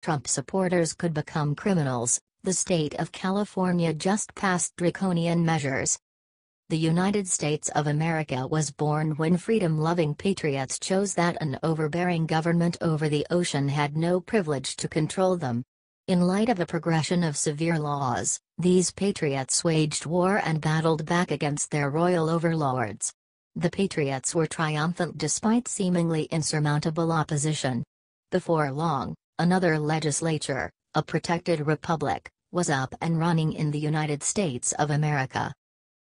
Trump supporters could become criminals. The state of California just passed draconian measures. The United States of America was born when freedom-loving patriots chose that an overbearing government over the ocean had no privilege to control them. In light of a progression of severe laws, these patriots waged war and battled back against their royal overlords. The patriots were triumphant despite seemingly insurmountable opposition. Before long, another legislature, a protected republic, was up and running in the United States of America.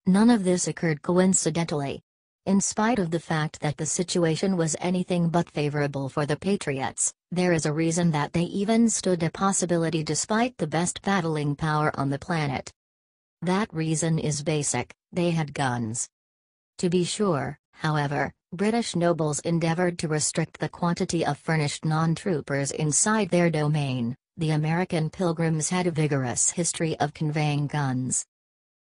None of this occurred coincidentally. In spite of the fact that the situation was anything but favorable for the patriots, there is a reason that they even stood a possibility despite the best battling power on the planet. That reason is basic: they had guns. To be sure, however, British nobles endeavored to restrict the quantity of furnished non-troopers inside their domain. The American Pilgrims had a vigorous history of conveying guns.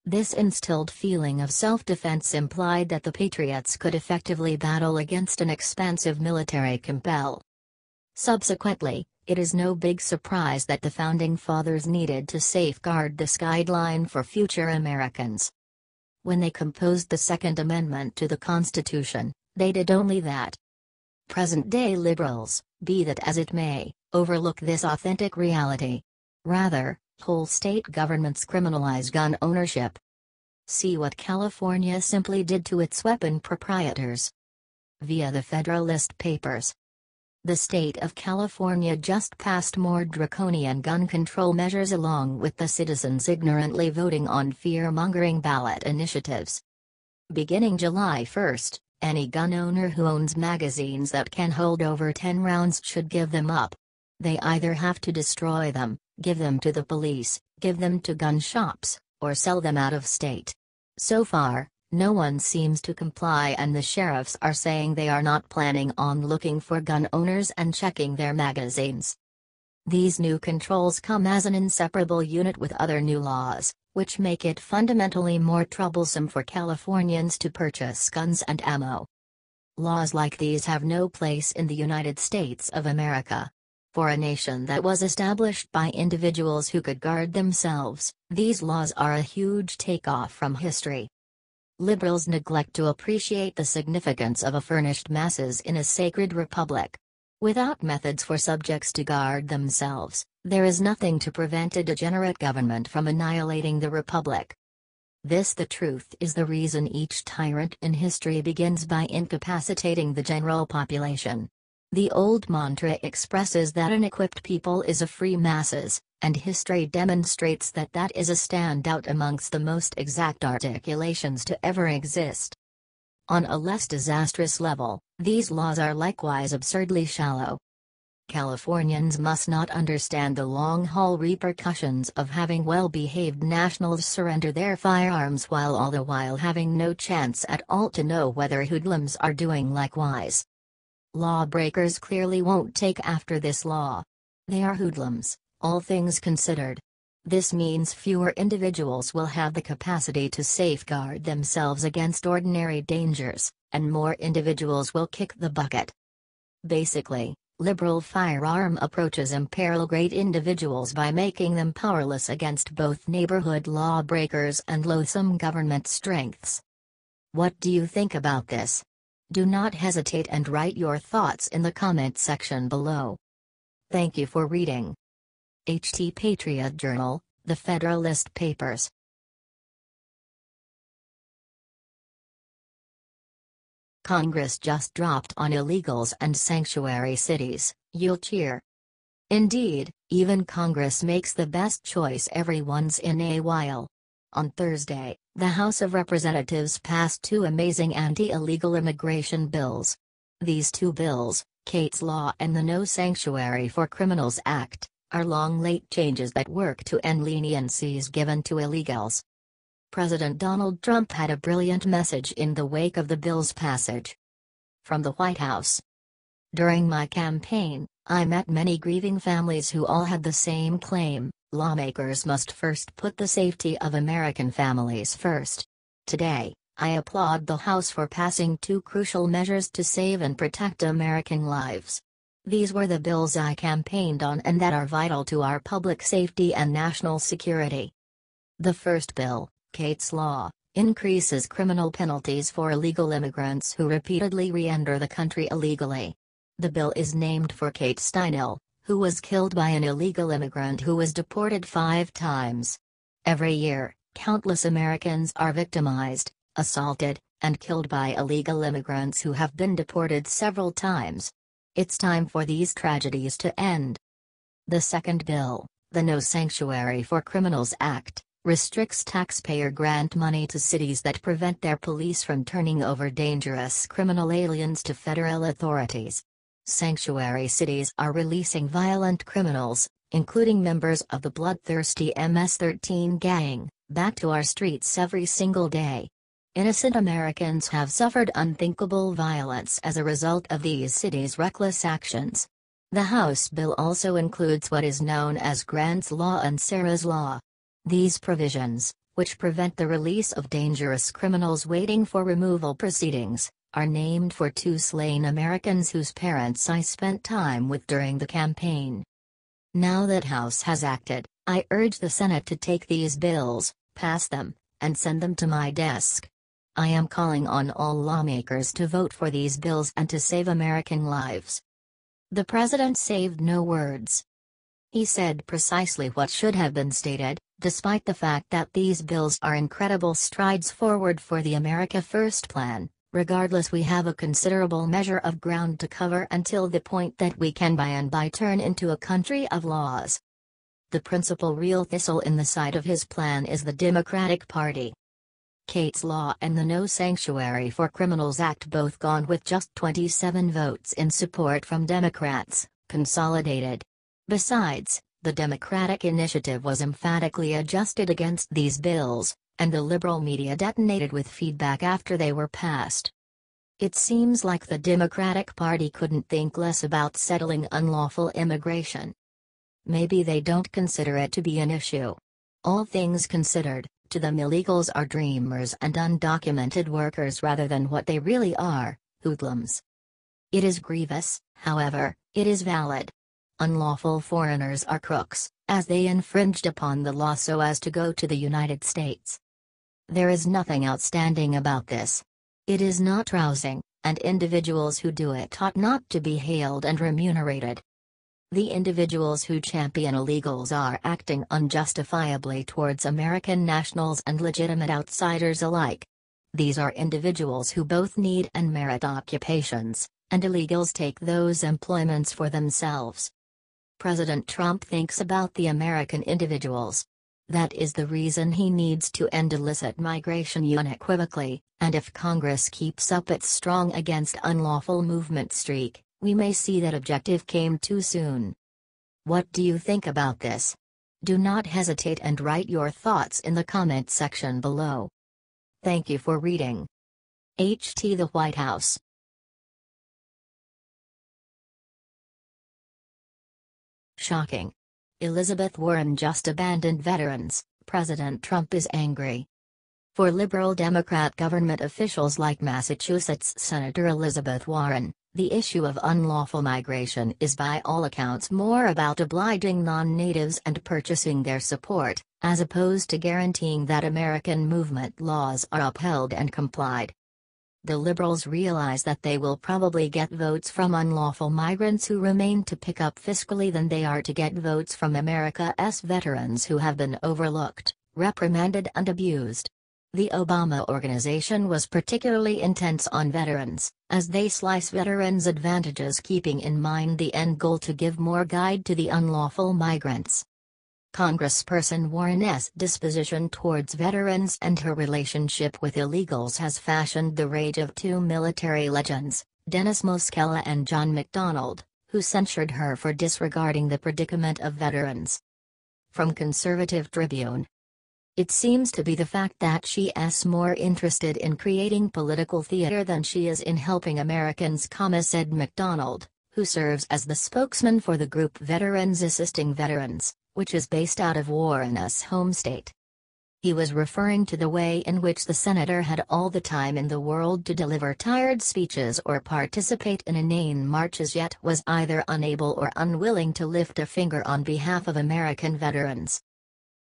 This instilled feeling of self-defense implied that the patriots could effectively battle against an expansive military compel. Subsequently, it is no big surprise that the Founding Fathers needed to safeguard this guideline for future Americans. When they composed the Second Amendment to the Constitution, they did only that. Present-day liberals, be that as it may, overlook this authentic reality. Rather, whole state governments criminalize gun ownership. See what California simply did to its weapon proprietors. Via the Federalist Papers. The state of California just passed more draconian gun control measures along with the citizens ignorantly voting on fear-mongering ballot initiatives. Beginning July 1, any gun owner who owns magazines that can hold over 10 rounds should give them up. They either have to destroy them, give them to the police, give them to gun shops, or sell them out of state. So far, no one seems to comply, and the sheriffs are saying they are not planning on looking for gun owners and checking their magazines. These new controls come as an inseparable unit with other new laws, which make it fundamentally more troublesome for Californians to purchase guns and ammo. Laws like these have no place in the United States of America. For a nation that was established by individuals who could guard themselves, these laws are a huge takeoff from history. Liberals neglect to appreciate the significance of a furnished masses in a sacred republic. Without methods for subjects to guard themselves, there is nothing to prevent a degenerate government from annihilating the republic. This, the truth, is the reason each tyrant in history begins by incapacitating the general population. The old mantra expresses that an equipped people is a free masses, and history demonstrates that that is a standout amongst the most exact articulations to ever exist. On a less disastrous level, these laws are likewise absurdly shallow. Californians must not understand the long-haul repercussions of having well-behaved nationals surrender their firearms while all the while having no chance at all to know whether hoodlums are doing likewise. Lawbreakers clearly won't take after this law. They are hoodlums, all things considered. This means fewer individuals will have the capacity to safeguard themselves against ordinary dangers, and more individuals will kick the bucket. Basically, liberal firearm approaches imperil great individuals by making them powerless against both neighborhood lawbreakers and loathsome government strengths. What do you think about this? Do not hesitate and write your thoughts in the comment section below. Thank you for reading. HT Patriot Journal, The Federalist Papers. Congress just dropped on illegals and sanctuary cities, you'll cheer. Indeed, even Congress makes the best choice every once in a while. On Thursday, the House of Representatives passed two amazing anti-illegal immigration bills. These two bills, Kate's Law and the No Sanctuary for Criminals Act, are long-late changes that work to end leniencies given to illegals. President Donald Trump had a brilliant message in the wake of the bill's passage. From the White House. During my campaign, I met many grieving families who all had the same claim: lawmakers must first put the safety of American families first. Today, I applaud the House for passing two crucial measures to save and protect American lives. These were the bills I campaigned on and that are vital to our public safety and national security. The first bill, Kate's Law, increases criminal penalties for illegal immigrants who repeatedly re-enter the country illegally. The bill is named for Kate Steinle, who was killed by an illegal immigrant who was deported 5 times. Every year, countless Americans are victimized, assaulted, and killed by illegal immigrants who have been deported several times. It's time for these tragedies to end. The second bill, the No Sanctuary for Criminals Act, restricts taxpayer grant money to cities that prevent their police from turning over dangerous criminal aliens to federal authorities. Sanctuary cities are releasing violent criminals, including members of the bloodthirsty MS-13 gang, back to our streets every single day. Innocent Americans have suffered unthinkable violence as a result of these cities' reckless actions. The House bill also includes what is known as Grant's Law and Sarah's Law. These provisions, which prevent the release of dangerous criminals waiting for removal proceedings, are named for 2 slain Americans whose parents I spent time with during the campaign. Now that House has acted, I urge the Senate to take these bills, pass them, and send them to my desk. I am calling on all lawmakers to vote for these bills and to save American lives. The president saved no words. He said precisely what should have been stated, despite the fact that these bills are incredible strides forward for the America First plan. Regardless, we have a considerable measure of ground to cover until the point that we can by and by turn into a country of laws. The principal real thistle in the side of his plan is the Democratic Party. Kate's Law and the No Sanctuary for Criminals Act both gone with just 27 votes in support from Democrats, consolidated. Besides, the Democratic initiative was emphatically adjusted against these bills, and the liberal media detonated with feedback after they were passed. It seems like the Democratic Party couldn't think less about settling unlawful immigration. Maybe they don't consider it to be an issue. All things considered, to them illegals are dreamers and undocumented workers rather than what they really are, hoodlums. It is grievous, however, it is valid. Unlawful foreigners are crooks, as they infringed upon the law so as to go to the United States. There is nothing outstanding about this. It is not rousing, and individuals who do it ought not to be hailed and remunerated. The individuals who champion illegals are acting unjustifiably towards American nationals and legitimate outsiders alike. These are individuals who both need and merit occupations, and illegals take those employments for themselves. President Trump thinks about the American individuals. That is the reason he needs to end illicit migration unequivocally, and if Congress keeps up its strong against unlawful movement streak, we may see that objective came too soon. What do you think about this? Do not hesitate and write your thoughts in the comment section below. Thank you for reading. HT The White House. Shocking. Elizabeth Warren just abandoned veterans, President Trump is angry. For liberal Democrat government officials like Massachusetts Senator Elizabeth Warren, the issue of unlawful migration is by all accounts more about obliging non-natives and purchasing their support, as opposed to guaranteeing that American movement laws are upheld and complied. The liberals realize that they will probably get votes from unlawful migrants who remain to pick up fiscally than they are to get votes from America's veterans who have been overlooked, reprimanded and abused. The Obama organization was particularly intense on veterans, as they slice veterans' advantages keeping in mind the end goal to give more guide to the unlawful migrants. Congressperson Warren's disposition towards veterans and her relationship with illegals has fashioned the rage of 2 military legends, Dennis Moskela and John McDonnell, who censured her for disregarding the predicament of veterans. From Conservative Tribune. It seems to be the fact that she is more interested in creating political theater than she is in helping Americans, said McDonnell, who serves as the spokesman for the group Veterans Assisting Veterans, which is based out of Warren's home state. He was referring to the way in which the senator had all the time in the world to deliver tired speeches or participate in inane marches, yet was either unable or unwilling to lift a finger on behalf of American veterans.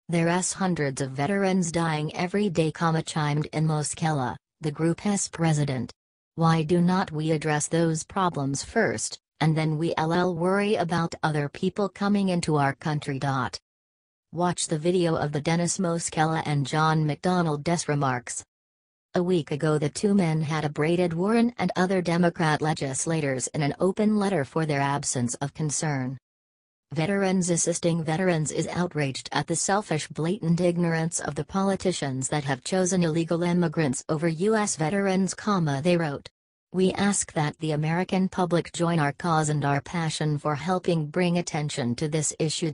"There's hundreds of veterans dying every day," chimed in Moskela, the group's president. "Why do not we address those problems first, and then we'll worry about other people coming into our country?" Watch the video of the Dennis Moskela and John McDonald's remarks. A week ago the two men had upbraided Warren and other Democrat legislators in an open letter for their absence of concern. Veterans Assisting Veterans is outraged at the selfish, blatant ignorance of the politicians that have chosen illegal immigrants over U.S. veterans, they wrote. "We ask that the American public join our cause and our passion for helping bring attention to this issue."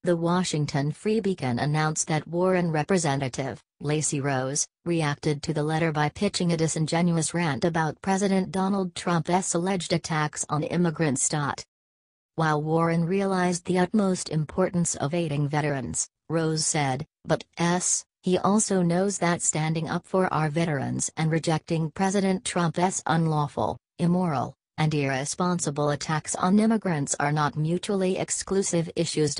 The Washington Free Beacon announced that Warren Representative Lacey Rose reacted to the letter by pitching a disingenuous rant about President Donald Trump's alleged attacks on immigrants. While Warren realized the utmost importance of aiding veterans, Rose said, but he also knows that standing up for our veterans and rejecting President Trump's unlawful, immoral, and irresponsible attacks on immigrants are not mutually exclusive issues.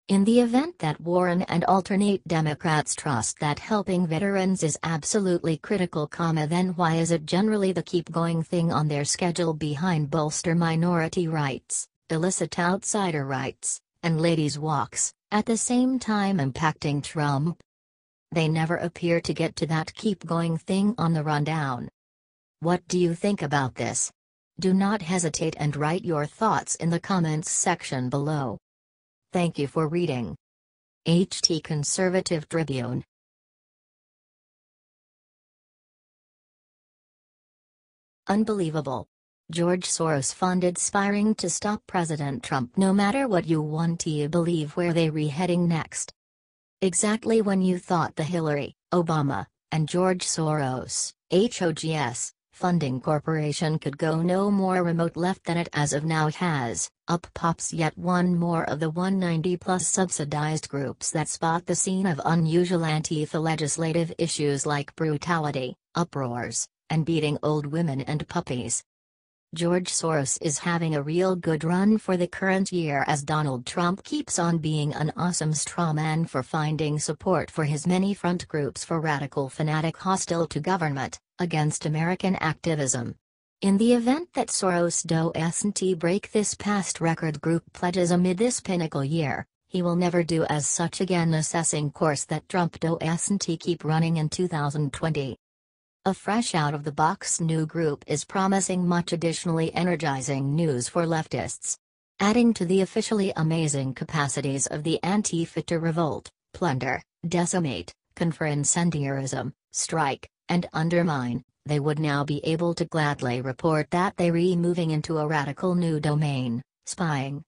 In the event that Warren and alternate Democrats trust that helping veterans is absolutely critical, then why is it generally the keep-going thing on their schedule behind bolster minority rights, illicit outsider rights, and ladies' walks, at the same time impacting Trump? They never appear to get to that keep-going thing on the rundown. What do you think about this? Do not hesitate and write your thoughts in the comments section below. Thank you for reading. HT Conservative Tribune. Unbelievable. George Soros-funded aspiring to stop President Trump. No matter what you want to believe, where they heading next. Exactly when you thought the Hillary, Obama, and George Soros, HOGS, funding corporation could go no more remote left than it as of now has, up pops yet one more of the 190-plus subsidized groups that spot the scene of unusual Antifa legislative issues like brutality, uproars, and beating old women and puppies. George Soros is having a real good run for the current year as Donald Trump keeps on being an awesome strawman for finding support for his many front groups for radical fanatic hostile to government, against American activism. In the event that Soros doesn't break this past record group pledges amid this pinnacle year, he will never do as such again, assessing course that Trump doesn't keep running in 2020. A fresh out-of-the-box new group is promising much additionally energizing news for leftists. Adding to the officially amazing capacities of the Antifa to revolt, plunder, decimate, confer incendiarism, strike, and undermine, they would now be able to gladly report that they're moving into a radical new domain, spying.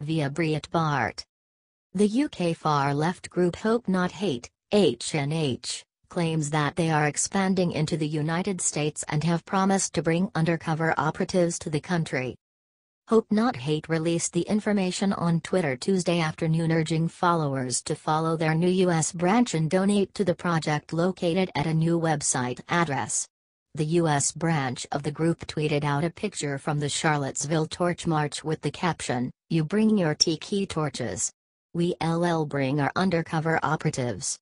Via Breitbart. The UK far-left group Hope Not Hate, HNH, claims that they are expanding into the United States and have promised to bring undercover operatives to the country. Hope Not Hate released the information on Twitter Tuesday afternoon, urging followers to follow their new U.S. branch and donate to the project located at a new website address. The U.S. branch of the group tweeted out a picture from the Charlottesville Torch March with the caption, "You bring your tiki torches. We'll bring our undercover operatives."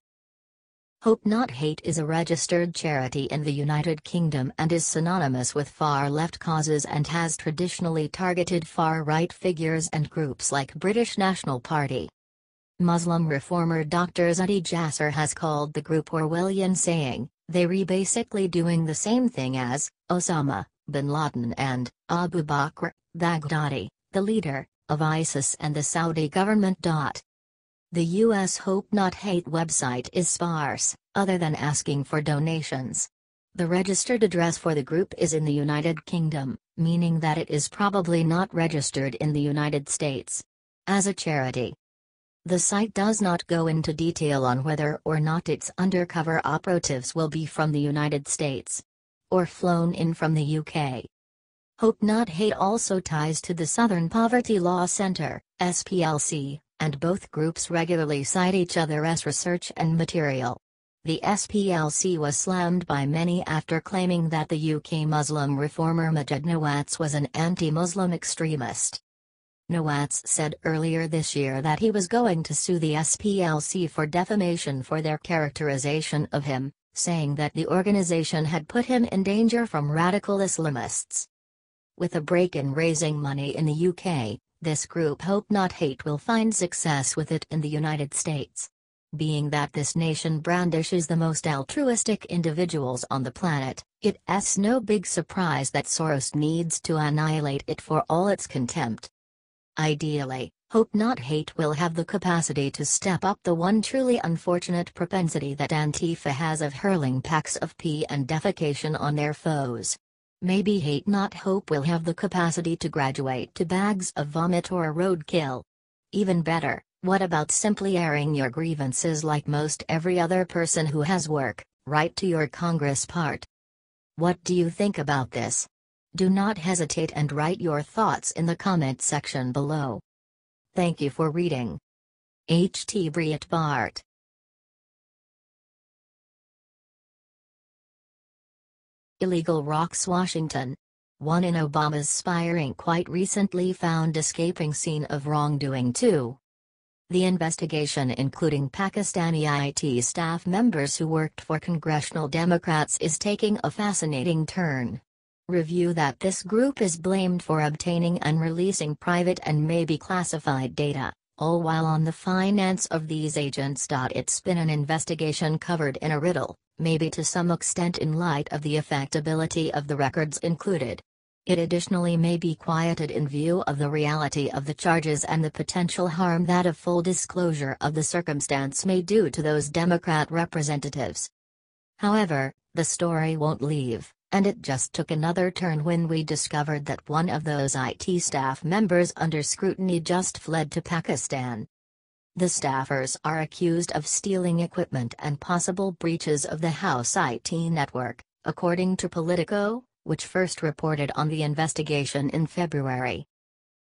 Hope Not Hate is a registered charity in the United Kingdom and is synonymous with far-left causes and has traditionally targeted far-right figures and groups like British National Party. Muslim reformer Dr. Zuhdi Jasser has called the group Orwellian, saying, "They're basically doing the same thing as Osama bin Laden and Abu Bakr Baghdadi, the leader of ISIS and the Saudi government." The U.S. Hope Not Hate website is sparse, other than asking for donations. The registered address for the group is in the United Kingdom, meaning that it is probably not registered in the United States. As a charity, the site does not go into detail on whether or not its undercover operatives will be from the United States or flown in from the UK. Hope Not Hate also ties to the Southern Poverty Law Center, SPLC, and both groups regularly cite each other as research and material. The SPLC was slammed by many after claiming that the UK Muslim reformer Majid Nawaz was an anti-Muslim extremist. Nawaz said earlier this year that he was going to sue the SPLC for defamation for their characterization of him, saying that the organization had put him in danger from radical Islamists. With a break in raising money in the UK, this group Hope Not Hate will find success with it in the United States. Being that this nation brandishes the most altruistic individuals on the planet, it's no big surprise that Soros needs to annihilate it for all its contempt. Ideally, Hope Not Hate will have the capacity to step up the one truly unfortunate propensity that Antifa has of hurling packs of pee and defecation on their foes. Maybe Hate Not Hope will have the capacity to graduate to bags of vomit or roadkill. Even better, what about simply airing your grievances like most every other person who has work, right to your Congress part? What do you think about this? Do not hesitate and write your thoughts in the comment section below. Thank you for reading. H.T. Breitbart. Illegal rocks Washington. One in Obama's spire Inc. quite recently found escaping scene of wrongdoing too. The investigation, including Pakistani IT staff members who worked for congressional Democrats, is taking a fascinating turn. Review that this group is blamed for obtaining and releasing private and maybe classified data, all while on the finance of these agents. It's been an investigation covered in a riddle, maybe to some extent in light of the affectability of the records included. It additionally may be quieted in view of the reality of the charges and the potential harm that a full disclosure of the circumstance may do to those Democrat representatives. However, the story won't leave, and it just took another turn when we discovered that one of those IT staff members under scrutiny just fled to Pakistan. The staffers are accused of stealing equipment and possible breaches of the House IT network, according to Politico, which first reported on the investigation in February.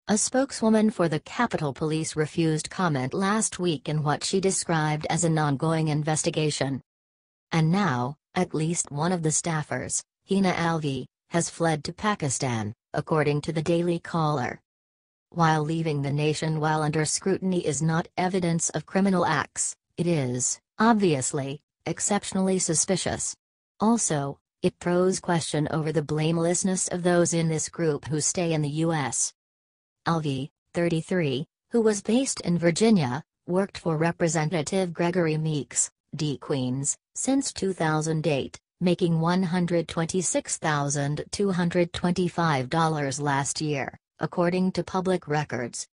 A spokeswoman for the Capitol Police refused comment last week in what she described as an ongoing investigation. And now, at least one of the staffers, Hina Alvi, has fled to Pakistan, according to the Daily Caller. While leaving the nation while under scrutiny is not evidence of criminal acts, it is, obviously, exceptionally suspicious. Also, it throws question over the blamelessness of those in this group who stay in the U.S. Alvi, 33, who was based in Virginia, worked for Representative Gregory Meeks, D. Queens, since 2008, making $126,225 last year, according to public records.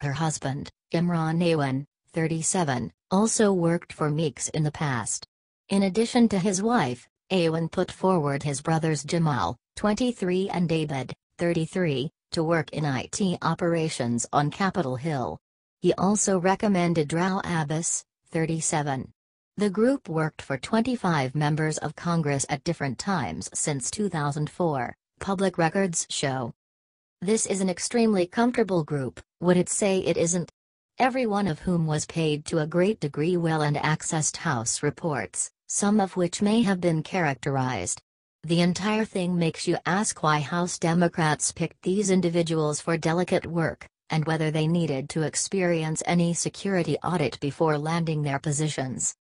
Her husband, Imran Awan, 37, also worked for Meeks in the past. In addition to his wife, Awan put forward his brothers Jamal, 23 and David, 33, to work in IT operations on Capitol Hill. He also recommended Rao Abbas, 37. The group worked for 25 members of Congress at different times since 2004, public records show. This is an extremely comfortable group, would it say it isn't? Every one of whom was paid to a great degree well and accessed House reports, some of which may have been characterized. The entire thing makes you ask why House Democrats picked these individuals for delicate work, and whether they needed to experience any security audit before landing their positions.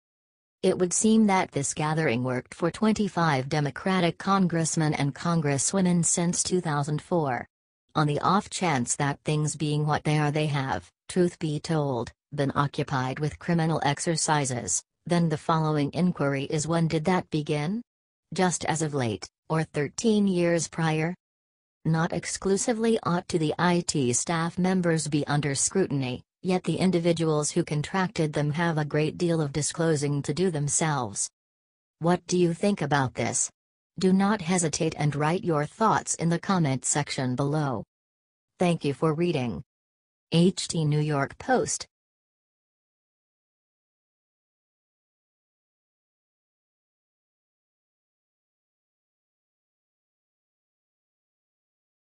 It would seem that this gathering worked for 25 Democratic congressmen and congresswomen since 2004. On the off chance that things being what they are, they have, truth be told, been occupied with criminal exercises, then the following inquiry is: when did that begin? Just as of late, or 13 years prior? Not exclusively ought to the IT staff members be under scrutiny, yet the individuals who contracted them have a great deal of disclosing to do themselves. What do you think about this? Do not hesitate and write your thoughts in the comment section below. Thank you for reading. HT New York Post.